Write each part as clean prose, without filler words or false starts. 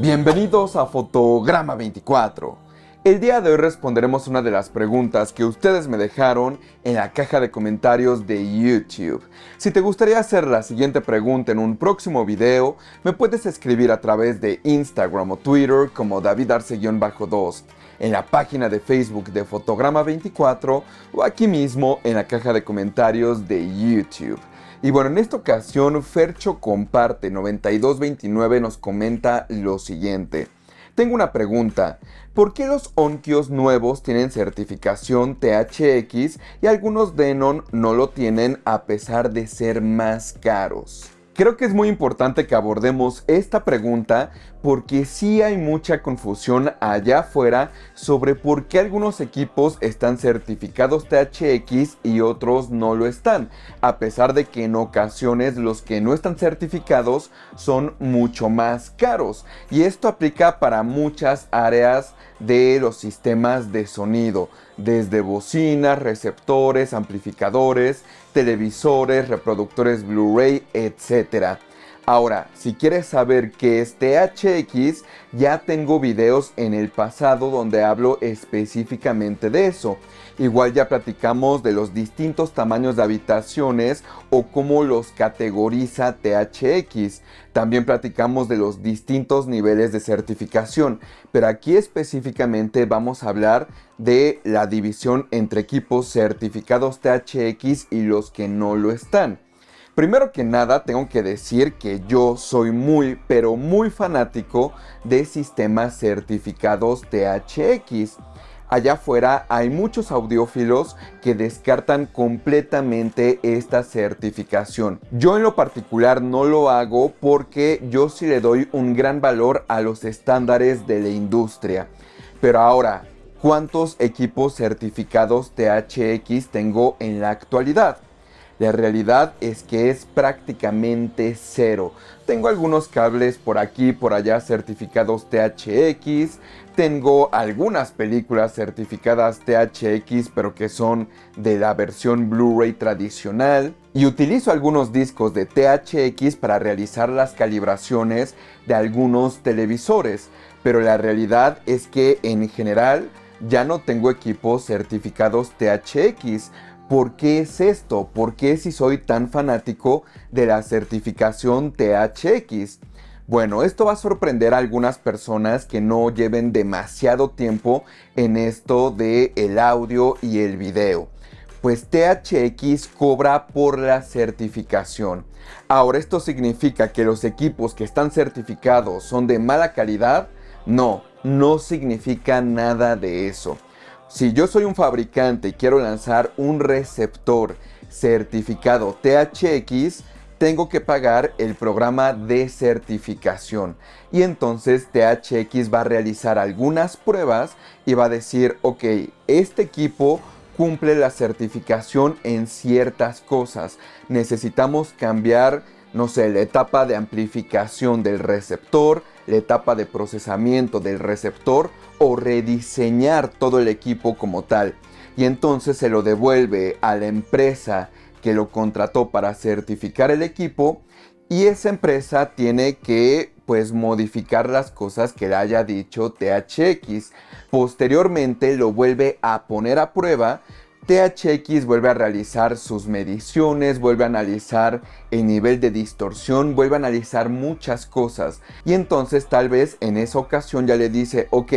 Bienvenidos a Fotograma 24. El día de hoy responderemos una de las preguntas que ustedes me dejaron en la caja de comentarios de YouTube. Si te gustaría hacer la siguiente pregunta en un próximo video, me puedes escribir a través de Instagram o Twitter como davidarce-2, en la página de Facebook de Fotograma 24 o aquí mismo en la caja de comentarios de YouTube. Y bueno, en esta ocasión Fercho Comparte 9229 nos comenta lo siguiente. Tengo una pregunta. ¿Por qué los Onkios nuevos tienen certificación THX y algunos Denon no lo tienen a pesar de ser más caros? Creo que es muy importante que abordemos esta pregunta porque sí hay mucha confusión allá afuera sobre por qué algunos equipos están certificados THX y otros no lo están, a pesar de que en ocasiones los que no están certificados son mucho más caros. Y esto aplica para muchas áreas de los sistemas de sonido, desde bocinas, receptores, amplificadores, televisores, reproductores Blu-ray, etc. Ahora, si quieres saber qué es THX, ya tengo videos en el pasado donde hablo específicamente de eso. Igual ya platicamos de los distintos tamaños de habitaciones o cómo los categoriza THX. También platicamos de los distintos niveles de certificación, pero aquí específicamente vamos a hablar de la división entre equipos certificados THX y los que no lo están. Primero que nada, tengo que decir que yo soy muy, pero muy fanático de sistemas certificados THX. Allá afuera hay muchos audiófilos que descartan completamente esta certificación. Yo en lo particular no lo hago porque yo sí le doy un gran valor a los estándares de la industria. Pero ahora, ¿cuántos equipos certificados THX tengo en la actualidad? La realidad es que es prácticamente cero. Tengo algunos cables por aquí y por allá certificados THX. Tengo algunas películas certificadas THX, pero que son de la versión Blu-ray tradicional. Y utilizo algunos discos de THX para realizar las calibraciones de algunos televisores. Pero la realidad es que en general ya no tengo equipos certificados THX. ¿Por qué es esto? ¿Por qué si soy tan fanático de la certificación THX? Bueno, esto va a sorprender a algunas personas que no lleven demasiado tiempo en esto de el audio y el video. Pues THX cobra por la certificación. Ahora, ¿esto significa que los equipos que están certificados son de mala calidad? No, no significa nada de eso. Si yo soy un fabricante y quiero lanzar un receptor certificado THX, tengo que pagar el programa de certificación. Y entonces THX va a realizar algunas pruebas y va a decir, ok, este equipo cumple la certificación en ciertas cosas. Necesitamos cambiar, no sé, la etapa de amplificación del receptor, la etapa de procesamiento del receptor o rediseñar todo el equipo como tal. Y entonces se lo devuelve a la empresa que lo contrató para certificar el equipo y esa empresa tiene que modificar las cosas que le haya dicho THX. Posteriormente lo vuelve a poner a prueba. THX vuelve a realizar sus mediciones, vuelve a analizar el nivel de distorsión, vuelve a analizar muchas cosas. Y entonces tal vez en esa ocasión ya le dice, ok,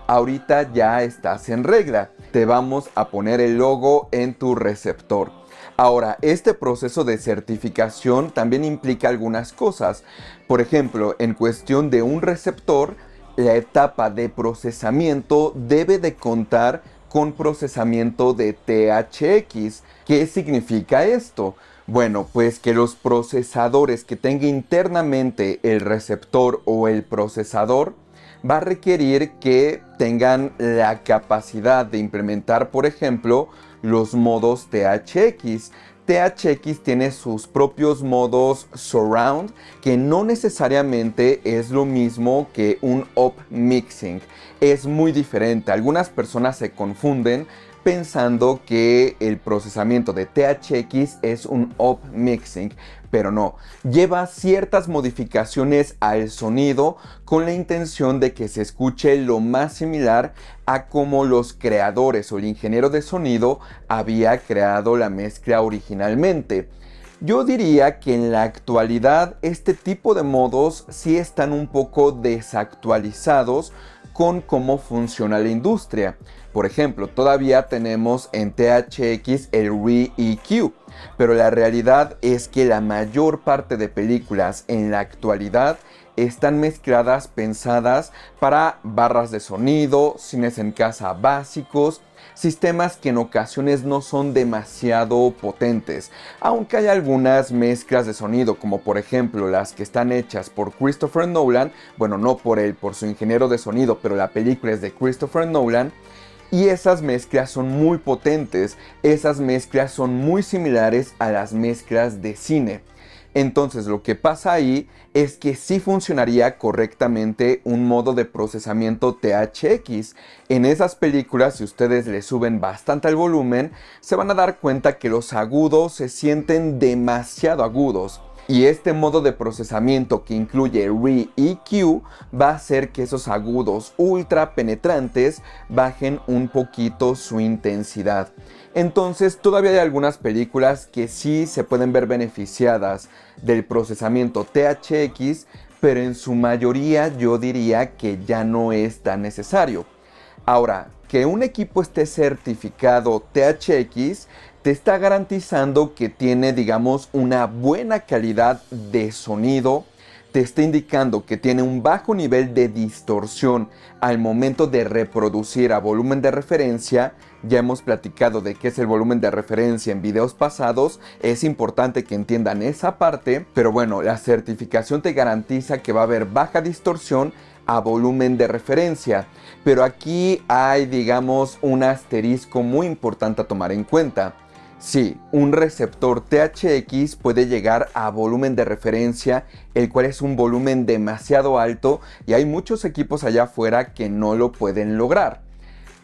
ahorita ya estás en regla, te vamos a poner el logo en tu receptor. Ahora, este proceso de certificación también implica algunas cosas. Por ejemplo, en cuestión de un receptor, la etapa de procesamiento debe de contar con procesamiento de THX. ¿Qué significa esto? Bueno, pues que los procesadores que tenga internamente el receptor o el procesador va a requerir que tengan la capacidad de implementar, por ejemplo, los modos THX. THX tiene sus propios modos surround, que no necesariamente es lo mismo que un up mixing. Es muy diferente. Algunas personas se confunden, pensando que el procesamiento de THX es un up mixing, pero no, lleva ciertas modificaciones al sonido con la intención de que se escuche lo más similar a como los creadores o el ingeniero de sonido había creado la mezcla originalmente. Yo diría que en la actualidad este tipo de modos sí están un poco desactualizados con cómo funciona la industria. Por ejemplo, todavía tenemos en THX el Re-EQ, pero la realidad es que la mayor parte de películas en la actualidad están mezcladas, pensadas para barras de sonido, cines en casa básicos, sistemas que en ocasiones no son demasiado potentes, aunque hay algunas mezclas de sonido, como por ejemplo las que están hechas por Christopher Nolan, bueno, no por él, por su ingeniero de sonido, pero la película es de Christopher Nolan, y esas mezclas son muy potentes, esas mezclas son muy similares a las mezclas de cine. Entonces lo que pasa ahí es que sí funcionaría correctamente un modo de procesamiento THX. En esas películas, si ustedes le suben bastante el volumen, se van a dar cuenta que los agudos se sienten demasiado agudos. Y este modo de procesamiento que incluye Re-EQ va a hacer que esos agudos ultra penetrantes bajen un poquito su intensidad. Entonces todavía hay algunas películas que sí se pueden ver beneficiadas del procesamiento THX, pero en su mayoría yo diría que ya no es tan necesario. Ahora, que un equipo esté certificado THX te está garantizando que tiene, digamos, una buena calidad de sonido, te está indicando que tiene un bajo nivel de distorsión al momento de reproducir a volumen de referencia. Ya hemos platicado de qué es el volumen de referencia en videos pasados, es importante que entiendan esa parte, pero bueno, la certificación te garantiza que va a haber baja distorsión a volumen de referencia, pero aquí hay, digamos, un asterisco muy importante a tomar en cuenta. Sí, un receptor THX puede llegar a volumen de referencia, el cual es un volumen demasiado alto y hay muchos equipos allá afuera que no lo pueden lograr.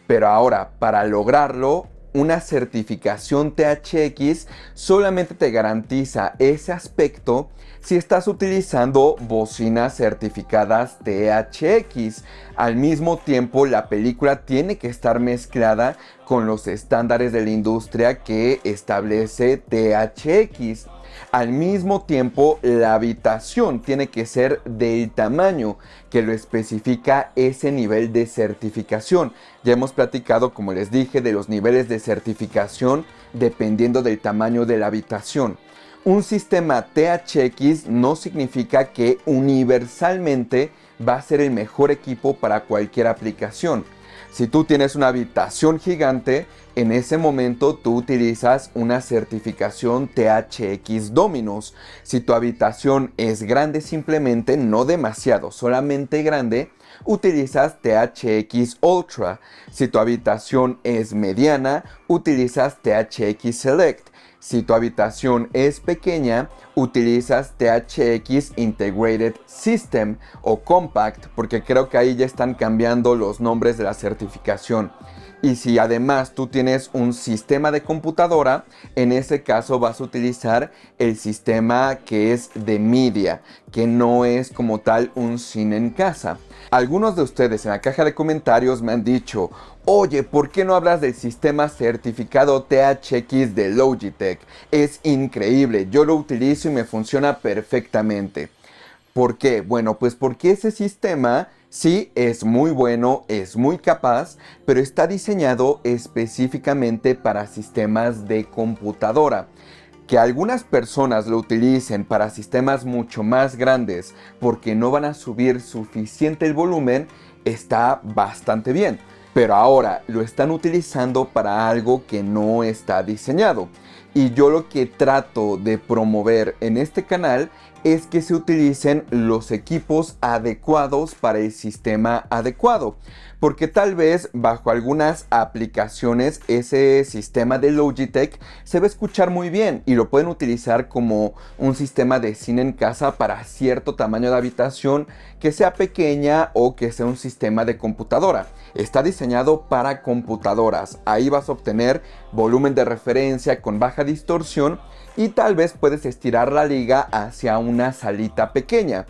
Pero ahora, para lograrlo, una certificación THX solamente te garantiza ese aspecto si estás utilizando bocinas certificadas THX. Al mismo tiempo, la película tiene que estar mezclada con los estándares de la industria que establece THX. Al mismo tiempo, la habitación tiene que ser del tamaño que lo especifica ese nivel de certificación. Ya hemos platicado, como les dije, de los niveles de certificación dependiendo del tamaño de la habitación. Un sistema THX no significa que universalmente va a ser el mejor equipo para cualquier aplicación. Si tú tienes una habitación gigante, en ese momento tú utilizas una certificación THX Dominus. Si tu habitación es grande simplemente, no demasiado, solamente grande, utilizas THX Ultra. Si tu habitación es mediana, utilizas THX Select. Si tu habitación es pequeña, utilizas THX Integrated System o Compact, porque creo que ahí ya están cambiando los nombres de la certificación. Y si además tú tienes un sistema de computadora, en ese caso vas a utilizar el sistema que es de media, que no es como tal un cine en casa. Algunos de ustedes en la caja de comentarios me han dicho: oye, ¿por qué no hablas del sistema certificado THX de Logitech? Es increíble, yo lo utilizo y me funciona perfectamente. ¿Por qué? Bueno, pues porque ese sistema sí es muy bueno, es muy capaz, pero está diseñado específicamente para sistemas de computadora. Que algunas personas lo utilicen para sistemas mucho más grandes porque no van a subir suficiente el volumen está bastante bien. Pero ahora lo están utilizando para algo que no está diseñado. Y yo lo que trato de promover en este canal es que se utilicen los equipos adecuados para el sistema adecuado. Porque tal vez bajo algunas aplicaciones ese sistema de Logitech se va a escuchar muy bien y lo pueden utilizar como un sistema de cine en casa para cierto tamaño de habitación que sea pequeña o que sea un sistema de computadora. Está diseñado para computadoras. Ahí vas a obtener volumen de referencia con baja distorsión y tal vez puedes estirar la liga hacia una salita pequeña.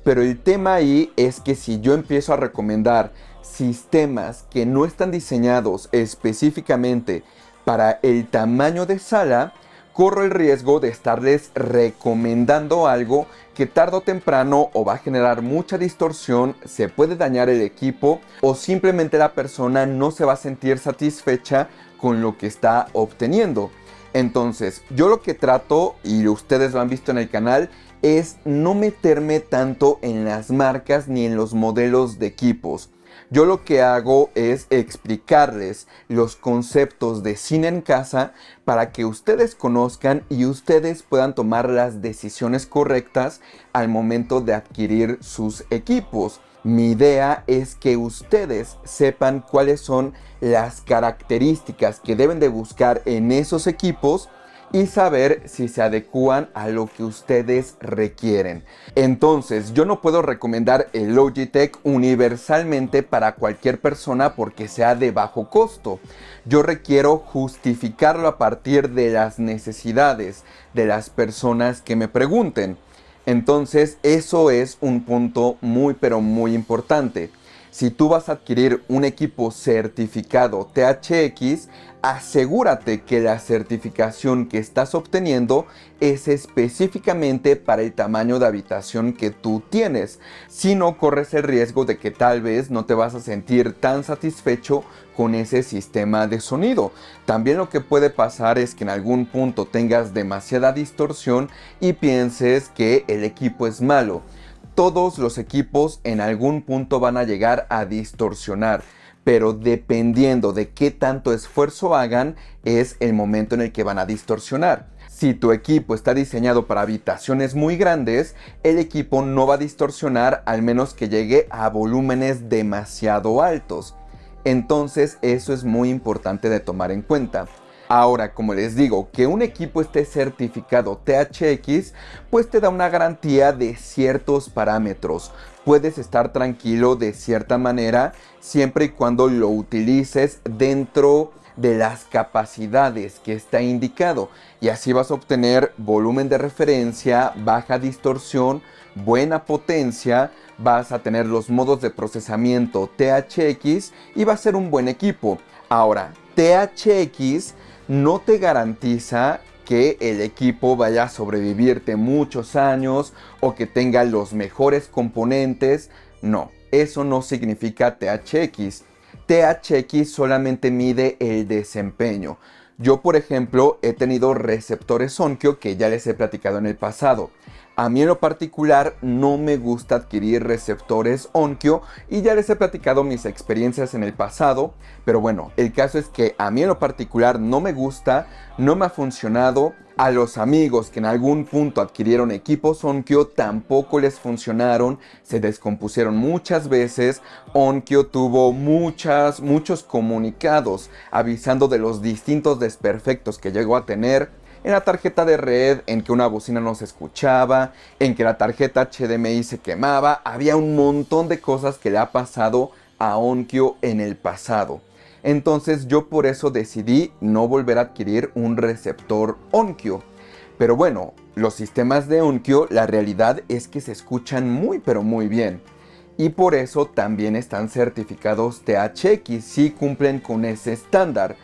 Pero el tema ahí es que si yo empiezo a recomendar sistemas que no están diseñados específicamente para el tamaño de sala, corro el riesgo de estarles recomendando algo que tarde o temprano o va a generar mucha distorsión, se puede dañar el equipo o simplemente la persona no se va a sentir satisfecha con lo que está obteniendo. Entonces, yo lo que trato, y ustedes lo han visto en el canal, es no meterme tanto en las marcas ni en los modelos de equipos. Yo lo que hago es explicarles los conceptos de cine en casa para que ustedes conozcan y ustedes puedan tomar las decisiones correctas al momento de adquirir sus equipos. Mi idea es que ustedes sepan cuáles son las características que deben de buscar en esos equipos y saber si se adecúan a lo que ustedes requieren. Entonces, yo no puedo recomendar el Logitech universalmente para cualquier persona porque sea de bajo costo. Yo requiero justificarlo a partir de las necesidades de las personas que me pregunten. Entonces, eso es un punto muy pero muy importante. Si tú vas a adquirir un equipo certificado THX, asegúrate que la certificación que estás obteniendo es específicamente para el tamaño de habitación que tú tienes. Si no, corres el riesgo de que tal vez no te vas a sentir tan satisfecho con ese sistema de sonido. También lo que puede pasar es que en algún punto tengas demasiada distorsión y pienses que el equipo es malo. Todos los equipos en algún punto van a llegar a distorsionar, pero dependiendo de qué tanto esfuerzo hagan, es el momento en el que van a distorsionar. Si tu equipo está diseñado para habitaciones muy grandes, el equipo no va a distorsionar al menos que llegue a volúmenes demasiado altos. Entonces eso es muy importante de tomar en cuenta. Ahora, como les digo, que un equipo esté certificado THX, pues te da una garantía de ciertos parámetros. Puedes estar tranquilo de cierta manera siempre y cuando lo utilices dentro de las capacidades que está indicado. Y así vas a obtener volumen de referencia, baja distorsión, buena potencia, vas a tener los modos de procesamiento THX y va a ser un buen equipo. Ahora, THX no te garantiza que el equipo vaya a sobrevivirte muchos años o que tenga los mejores componentes. No, eso no significa THX. THX solamente mide el desempeño. Yo, por ejemplo, he tenido receptores Onkyo que ya les he platicado en el pasado. A mí en lo particular no me gusta adquirir receptores Onkyo y ya les he platicado mis experiencias en el pasado, pero bueno, el caso es que a mí en lo particular no me gusta, no me ha funcionado. A los amigos que en algún punto adquirieron equipos Onkyo tampoco les funcionaron, se descompusieron muchas veces. Onkyo tuvo muchos comunicados avisando de los distintos desperfectos que llegó a tener. En la tarjeta de red, en que una bocina no se escuchaba, en que la tarjeta HDMI se quemaba, había un montón de cosas que le ha pasado a Onkyo en el pasado. Entonces yo por eso decidí no volver a adquirir un receptor Onkyo. Pero bueno, los sistemas de Onkyo, la realidad es que se escuchan muy pero muy bien. Y por eso también están certificados THX, sí cumplen con ese estándar.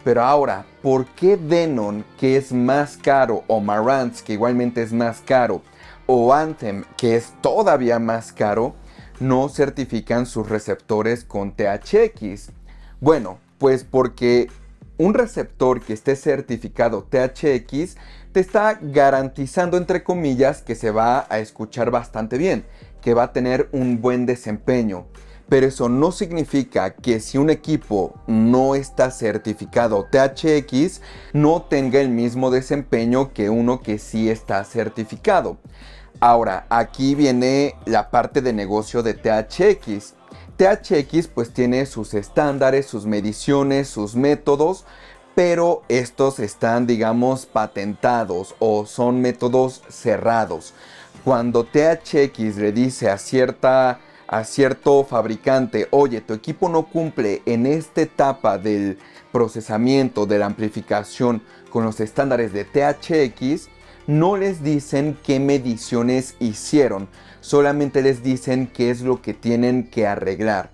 Pero ahora, ¿por qué Denon, que es más caro, o Marantz, que igualmente es más caro, o Anthem, que es todavía más caro, no certifican sus receptores con THX? Bueno, pues porque un receptor que esté certificado THX te está garantizando, entre comillas, que se va a escuchar bastante bien, que va a tener un buen desempeño. pero eso no significa que si un equipo no está certificado THX, no tenga el mismo desempeño que uno que sí está certificado. Ahora, aquí viene la parte de negocio de THX. THX pues tiene sus estándares, sus mediciones, sus métodos, pero estos están, digamos, patentados o son métodos cerrados. Cuando THX le dice a cierto fabricante, oye, tu equipo no cumple en esta etapa del procesamiento, de la amplificación con los estándares de THX, no les dicen qué mediciones hicieron, solamente les dicen qué es lo que tienen que arreglar.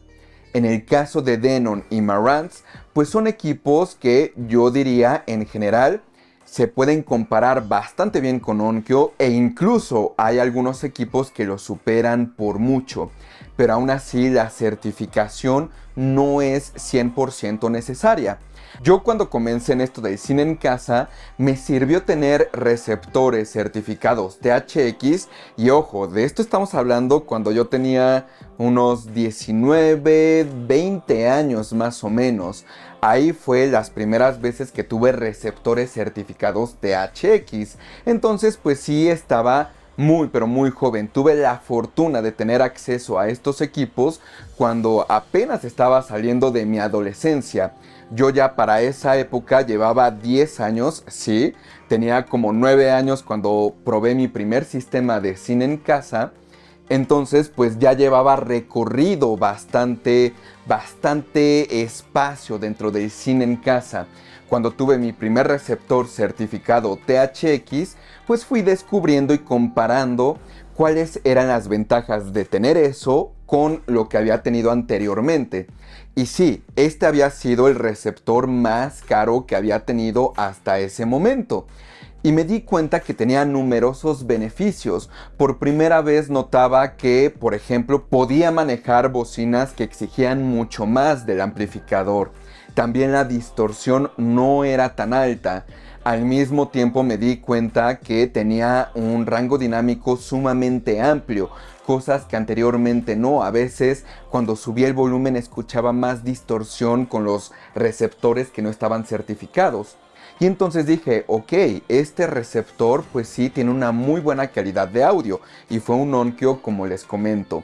En el caso de Denon y Marantz, pues son equipos que yo diría en general se pueden comparar bastante bien con Onkyo e incluso hay algunos equipos que los superan por mucho, pero aún así la certificación no es 100% necesaria. Yo cuando comencé en esto del cine en casa me sirvió tener receptores certificados THX y ojo, de esto estamos hablando cuando yo tenía unos 19, 20 años más o menos. Ahí fue las primeras veces que tuve receptores certificados THX. Entonces pues sí estaba muy pero muy joven. Tuve la fortuna de tener acceso a estos equipos cuando apenas estaba saliendo de mi adolescencia. Yo ya para esa época llevaba 10 años, sí, tenía como 9 años cuando probé mi primer sistema de cine en casa. Entonces pues ya llevaba recorrido bastante espacio dentro del cine en casa. Cuando tuve mi primer receptor certificado THX, pues fui descubriendo y comparando cuáles eran las ventajas de tener eso con lo que había tenido anteriormente. Y sí, este había sido el receptor más caro que había tenido hasta ese momento. Y me di cuenta que tenía numerosos beneficios. Por primera vez notaba que, por ejemplo, podía manejar bocinas que exigían mucho más del amplificador. También la distorsión no era tan alta. Al mismo tiempo me di cuenta que tenía un rango dinámico sumamente amplio, cosas que anteriormente no. A veces cuando subía el volumen escuchaba más distorsión con los receptores que no estaban certificados. Y entonces dije, ok, este receptor pues sí tiene una muy buena calidad de audio y fue un Onkyo como les comento.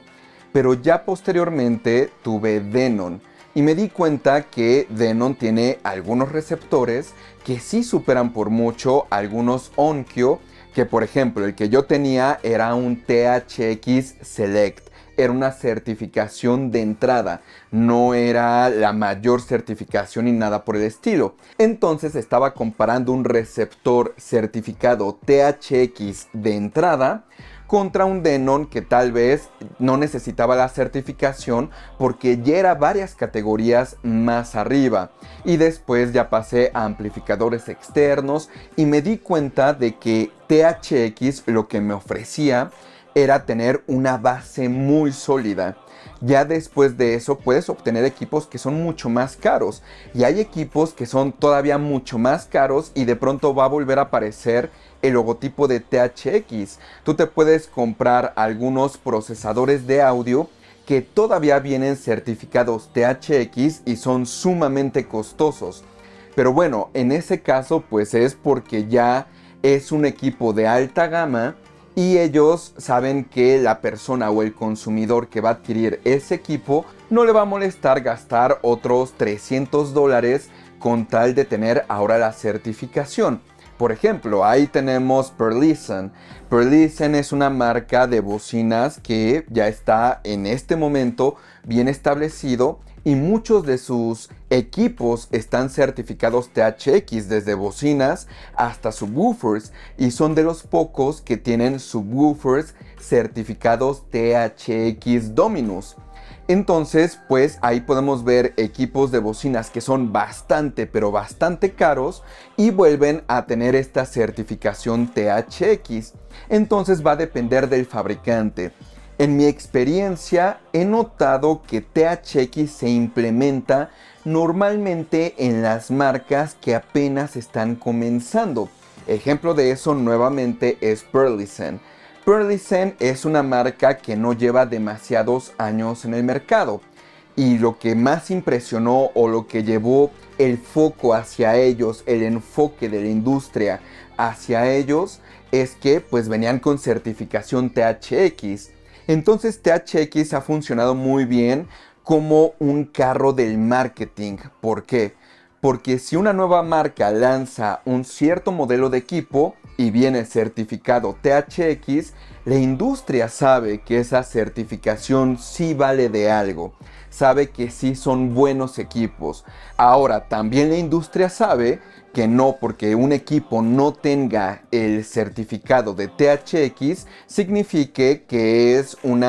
Pero ya posteriormente tuve Denon y me di cuenta que Denon tiene algunos receptores que sí superan por mucho algunos Onkyo, que por ejemplo el que yo tenía era un THX Select. Era una certificación de entrada, no era la mayor certificación ni nada por el estilo. Entonces estaba comparando un receptor certificado THX de entrada contra un Denon que tal vez no necesitaba la certificación porque ya era varias categorías más arriba. Y después ya pasé a amplificadores externos y me di cuenta de que THX lo que me ofrecía era tener una base muy sólida. Ya después de eso puedes obtener equipos que son mucho más caros y hay equipos que son todavía mucho más caros y de pronto va a volver a aparecer el logotipo de THX. Tú te puedes comprar algunos procesadores de audio que todavía vienen certificados THX y son sumamente costosos. Pero bueno, en ese caso pues es porque ya es un equipo de alta gama y ellos saben que la persona o el consumidor que va a adquirir ese equipo no le va a molestar gastar otros $300 con tal de tener ahora la certificación. Por ejemplo, ahí tenemos Perlisten. Perlisten es una marca de bocinas que ya está en este momento bien establecido y muchos de sus equipos están certificados THX, desde bocinas hasta subwoofers, y son de los pocos que tienen subwoofers certificados THX Dominus. Entonces, pues ahí podemos ver equipos de bocinas que son bastante, pero bastante caros y vuelven a tener esta certificación THX. Entonces va a depender del fabricante. En mi experiencia he notado que THX se implementa normalmente en las marcas que apenas están comenzando. Ejemplo de eso nuevamente es Perlisten. Perlisten es una marca que no lleva demasiados años en el mercado. Y lo que más impresionó o lo que llevó el foco hacia ellos, el enfoque de la industria hacia ellos, es que pues venían con certificación THX. Entonces THX ha funcionado muy bien como un carro del marketing. ¿Por qué? Porque si una nueva marca lanza un cierto modelo de equipo y viene certificado THX, la industria sabe que esa certificación sí vale de algo, sabe que sí son buenos equipos. Ahora, también la industria sabe que no porque un equipo no tenga el certificado de THX signifique que es un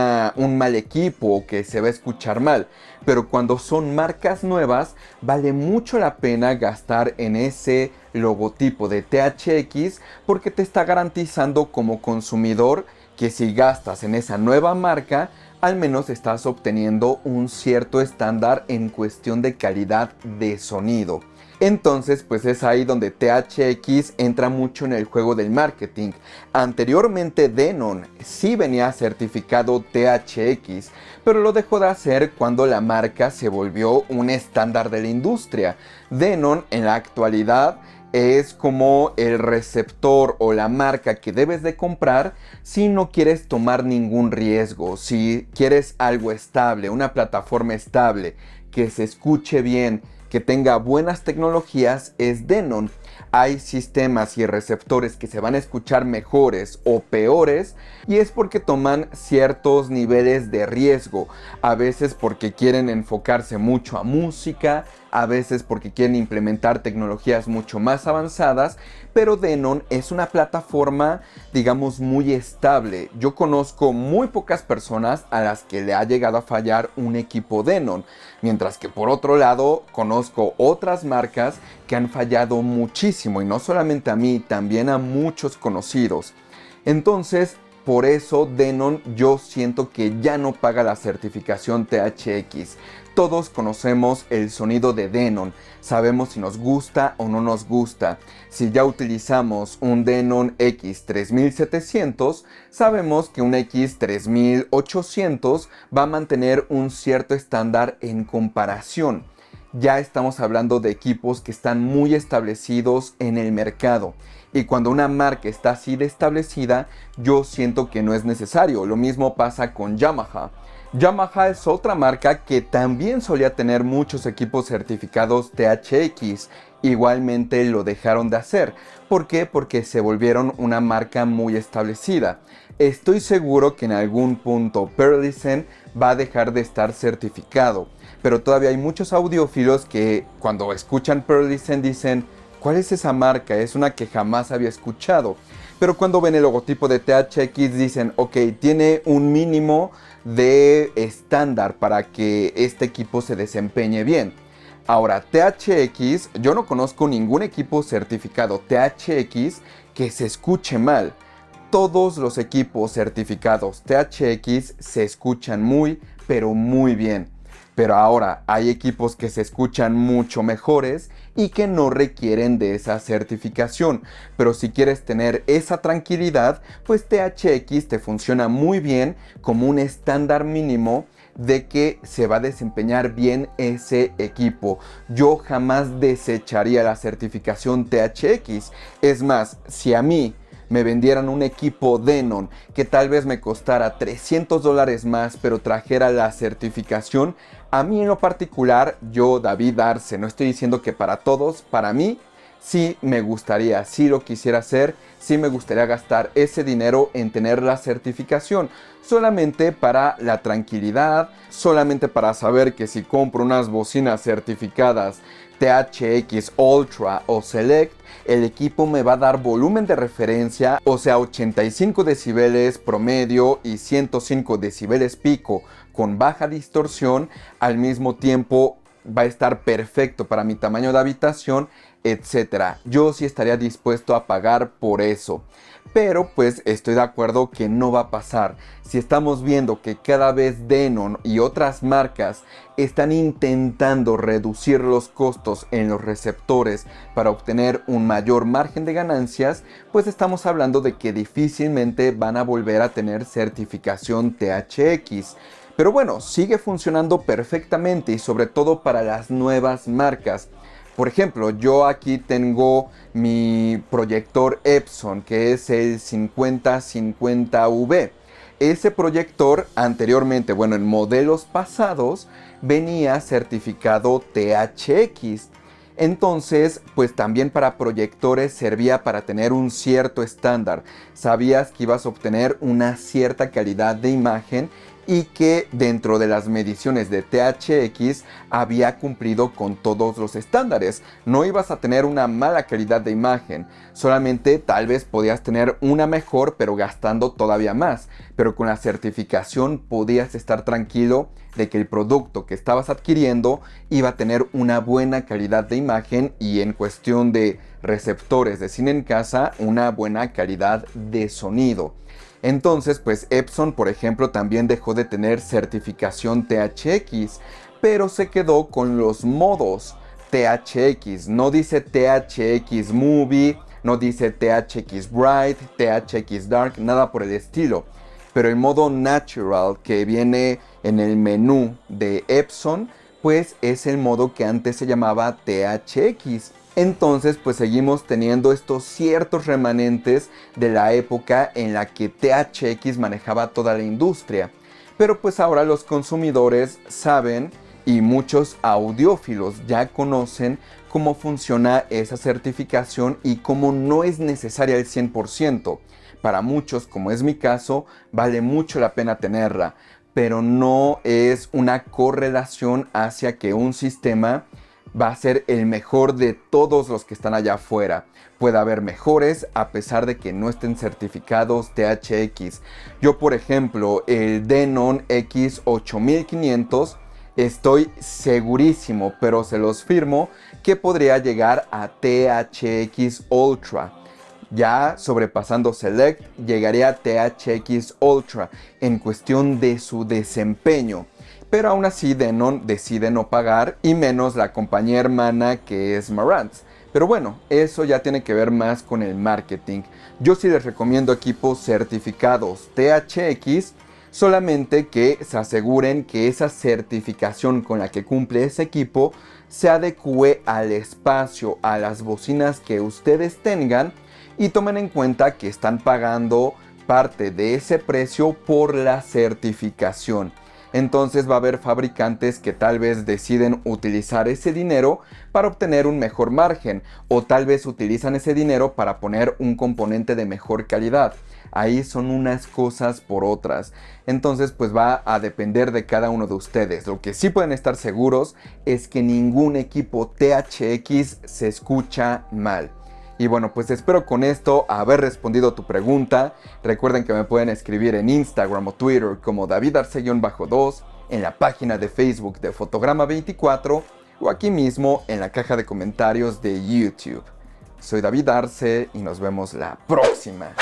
mal equipo o que se va a escuchar mal. Pero cuando son marcas nuevas, vale mucho la pena gastar en ese logotipo de THX porque te está garantizando como consumidor que si gastas en esa nueva marca, al menos estás obteniendo un cierto estándar en cuestión de calidad de sonido. Entonces, pues es ahí donde THX entra mucho en el juego del marketing. Anteriormente Denon sí venía certificado THX, pero lo dejó de hacer cuando la marca se volvió un estándar de la industria. Denon en la actualidad es como el receptor o la marca que debes de comprar si no quieres tomar ningún riesgo, si quieres algo estable, una plataforma estable, que se escuche bien, que tenga buenas tecnologías, es Denon. Hay sistemas y receptores que se van a escuchar mejores o peores y es porque toman ciertos niveles de riesgo, a veces porque quieren enfocarse mucho a música, a veces porque quieren implementar tecnologías mucho más avanzadas, pero Denon es una plataforma, digamos, muy estable. Yo conozco muy pocas personas a las que le ha llegado a fallar un equipo Denon, mientras que por otro lado conozco otras marcas que han fallado muchísimo, y no solamente a mí, también a muchos conocidos. Entonces, por eso Denon yo siento que ya no paga la certificación THX. Todos conocemos el sonido de Denon, sabemos si nos gusta o no nos gusta. Si ya utilizamos un Denon X3700, sabemos que un X3800 va a mantener un cierto estándar en comparación. Ya estamos hablando de equipos que están muy establecidos en el mercado. Y cuando una marca está así de establecida, yo siento que no es necesario. Lo mismo pasa con Yamaha. Yamaha es otra marca que también solía tener muchos equipos certificados THX. Igualmente lo dejaron de hacer. ¿Por qué? Porque se volvieron una marca muy establecida. Estoy seguro que en algún punto Pearlisten va a dejar de estar certificado. Pero todavía hay muchos audiófilos que cuando escuchan Pearlisten dicen: ¿cuál es esa marca? Es una que jamás había escuchado. Pero cuando ven el logotipo de THX dicen: ok, tiene un mínimo de estándar para que este equipo se desempeñe bien. Ahora, THX, yo no conozco ningún equipo certificado THX que se escuche mal. Todos los equipos certificados THX se escuchan muy, pero muy bien. Pero ahora hay equipos que se escuchan mucho mejores y que no requieren de esa certificación. Pero si quieres tener esa tranquilidad, pues THX te funciona muy bien como un estándar mínimo de que se va a desempeñar bien ese equipo. Yo jamás desecharía la certificación THX. Es más, si a mí me vendieran un equipo Denon que tal vez me costara $300 más, pero trajera la certificación, a mí en lo particular, yo, David Arce, no estoy diciendo que para todos, para mí sí me gustaría, sí lo quisiera hacer, sí me gustaría gastar ese dinero en tener la certificación, solamente para la tranquilidad, solamente para saber que si compro unas bocinas certificadas THX Ultra o Select, el equipo me va a dar volumen de referencia, o sea 85 decibeles promedio y 105 decibeles pico con baja distorsión. Al mismo tiempo va a estar perfecto para mi tamaño de habitación etc. Yo sí estaría dispuesto a pagar por eso. Pero pues estoy de acuerdo que no va a pasar. Si estamos viendo que cada vez Denon y otras marcas están intentando reducir los costos en los receptores para obtener un mayor margen de ganancias, pues estamos hablando de que difícilmente van a volver a tener certificación THX. Pero bueno, sigue funcionando perfectamente y sobre todo para las nuevas marcas. Por ejemplo, yo aquí tengo mi proyector Epson, que es el 5050V. Ese proyector anteriormente, bueno, en modelos pasados, venía certificado THX. Entonces, pues también para proyectores servía para tener un cierto estándar. Sabías que ibas a obtener una cierta calidad de imagen y que dentro de las mediciones de THX había cumplido con todos los estándares. No ibas a tener una mala calidad de imagen, solamente tal vez podías tener una mejor pero gastando todavía más. Pero con la certificación podías estar tranquilo de que el producto que estabas adquiriendo iba a tener una buena calidad de imagen y en cuestión de receptores de cine en casa, una buena calidad de sonido. Entonces, pues Epson, por ejemplo, también dejó de tener certificación THX, pero se quedó con los modos THX. No dice THX Movie, no dice THX Bright, THX Dark, nada por el estilo. Pero el modo Natural que viene en el menú de Epson, pues es el modo que antes se llamaba THX. Entonces pues seguimos teniendo estos ciertos remanentes de la época en la que THX manejaba toda la industria. Pero pues ahora los consumidores saben y muchos audiófilos ya conocen cómo funciona esa certificación y cómo no es necesaria al 100%. Para muchos, como es mi caso, vale mucho la pena tenerla, pero no es una correlación hacia que un sistema va a ser el mejor de todos los que están allá afuera. Puede haber mejores a pesar de que no estén certificados THX. Yo, por ejemplo, el Denon X8500, estoy segurísimo, pero se los firmo, que podría llegar a THX Ultra. Ya sobrepasando Select, llegaría a THX Ultra en cuestión de su desempeño. Pero aún así Denon decide no pagar, y menos la compañía hermana que es Marantz. Pero bueno, eso ya tiene que ver más con el marketing. Yo sí les recomiendo equipos certificados THX, solamente que se aseguren que esa certificación con la que cumple ese equipo se adecue al espacio, a las bocinas que ustedes tengan, y tomen en cuenta que están pagando parte de ese precio por la certificación. Entonces va a haber fabricantes que tal vez deciden utilizar ese dinero para obtener un mejor margen, o tal vez utilizan ese dinero para poner un componente de mejor calidad. Ahí son unas cosas por otras. Entonces pues va a depender de cada uno de ustedes. Lo que sí pueden estar seguros es que ningún equipo THX se escucha mal. Y bueno, pues espero con esto haber respondido tu pregunta. Recuerden que me pueden escribir en Instagram o Twitter como DavidArce-2, en la página de Facebook de Fotograma24 o aquí mismo en la caja de comentarios de YouTube. Soy David Arce y nos vemos la próxima.